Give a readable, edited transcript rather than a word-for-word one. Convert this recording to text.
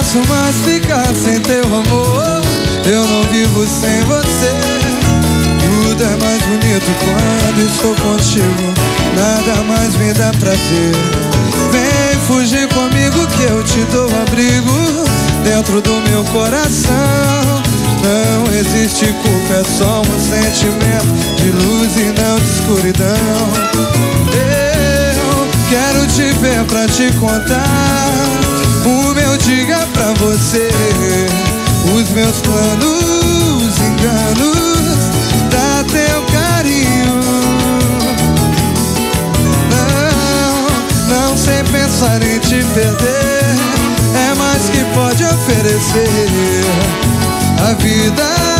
posso mais ficar sem teu amor. Eu não vivo sem você. Tudo é mais bonito quando estou contigo. Nada mais me dá prazer. Vem fugir comigo que eu te dou abrigo dentro do meu coração. Não existe culpa, é só um sentimento de luz e não de escuridão. Eu quero te ver pra te contar o meu dia pra você, os meus planos, enganos, dá teu carinho. Não sei pensar em te perder, é mais que pode oferecer a vida.